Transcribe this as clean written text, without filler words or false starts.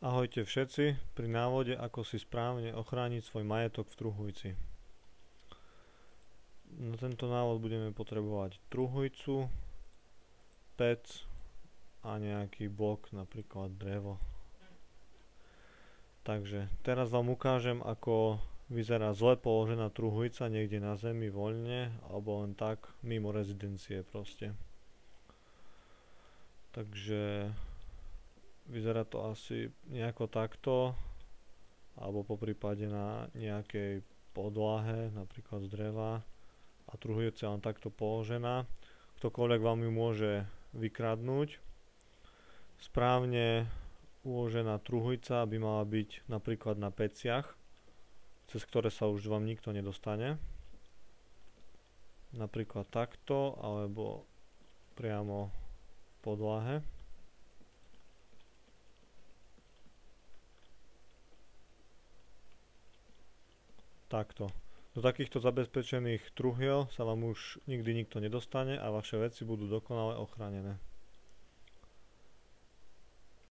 Ahojte všetci, pri návode, ako si správne ochrániť svoj majetok v truhujci. Na tento návod budeme potrebovať truhujcu, pec a nejaký blok, napríklad drevo. Takže teraz vám ukážem, ako vyzerá zle položená truhujca niekde na zemi voľne, alebo len tak mimo rezidencie proste. Takže vyzerá to asi nejako takto, alebo poprípade na nejakej podlahe, napríklad z dreva, a truhujúca len takto položená. Ktokoľvek vám ju môže vykradnúť. Správne uložená truhujca by mala byť napríklad na peciach, cez ktoré sa už vám nikto nedostane. Napríklad takto, alebo priamo v podlahe. Takto. Do takýchto zabezpečených truhiel sa vám už nikdy nikto nedostane a vaše veci budú dokonale ochránené.